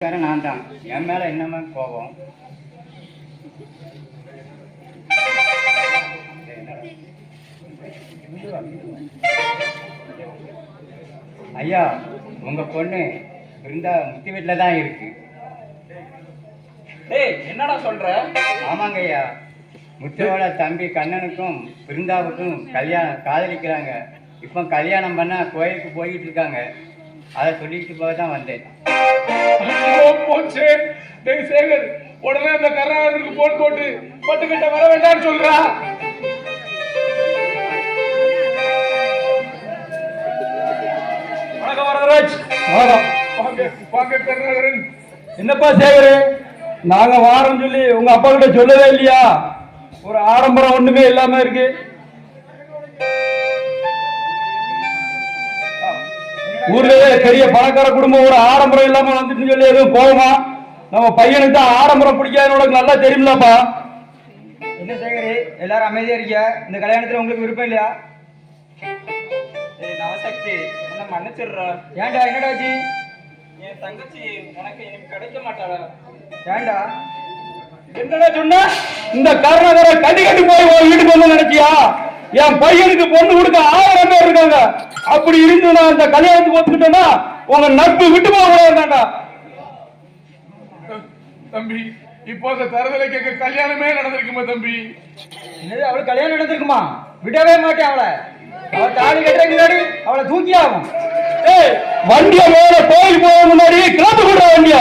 நான் தான் என் மேல என்னமா கோபம்? ஐயா, உங்க பொண்ணு பிருந்தா முத்தி வீட்டில தான் இருக்கு. என்னடா சொல்ற? ஆமாங்க ஐயா, முத்துவோட தம்பி கண்ணனுக்கும் பிருந்தாவுக்கும் கல்யாணம் காதலிக்கிறாங்க. இப்போ கல்யாணம் பண்ண கோயிலுக்கு போயிட்டு இருக்காங்க. அதை சொல்லிட்டு போக தான் வந்தேன். சேகர், உடனே அந்த கர்நாடகருக்கு போன் போட்டு பட்டுக்கிட்ட வர வேண்டாம்னு சொல்றா. வணக்கம் வரதராஜ். கருணாகரன். என்னப்பா சேகரு, நாங்க வாரம் சொல்லி உங்க அப்பா கிட்ட சொல்லவே இல்லையா? ஒரு ஆடம்பரம் ஒண்ணுமே இல்லாம இருக்கு. ஊர்லயே பெரிய பணக்கார குடும்பம் ஒரு ஆடம்பரம் இல்லாம வந்துட்டு சொல்லி எதுவும் போகுமா? நம்ம பையனுக்கு தான் ஆடம்பரம் பிடிக்காதுன்னு உனக்கு நல்லா தெரியுமில்லப்பா. என்ன சேகரி, எல்லாரும் அமைதியா இருக்கியா? இந்த கல்யாணத்துல உங்களுக்கு விருப்பம் இல்லையா? நவசக்தி, என்ன மன்னிச்சிடுறா. ஏன்டா, என்னடாச்சு? என் தங்கச்சி உனக்கு கிடைக்க மாட்டாளா? ஏன்டா? என்னடா சொன்ன? இந்த கருணாகர கட்டி கட்டி போய் வீட்டுக்கு வந்து நினைச்சியா? என் பையனுக்கு பொண்ணு கொடுக்க 1000 பேர் இருக்காங்க. அப்படி இருந்து நான் இந்த கல்யாணத்துக்கு ஒத்துக்கிட்டேன்னா உங்க நட்பு விட்டு போக கூடாதுடா. தம்பி, இப்போ அந்த தரதலை கேட்க கல்யாணமே நடந்திருக்குமா தம்பி? என்னது, அவளுக்கு கல்யாணம் நடந்திருக்குமா? விடவே மாட்டேன் அவளை. அவள் தாலி கட்டுறதுக்கு முன்னாடி அவளை தூக்கி ஆகும். வண்டிய மேல கோயில் போக முன்னாடி கிளம்பி விடுற வண்டிய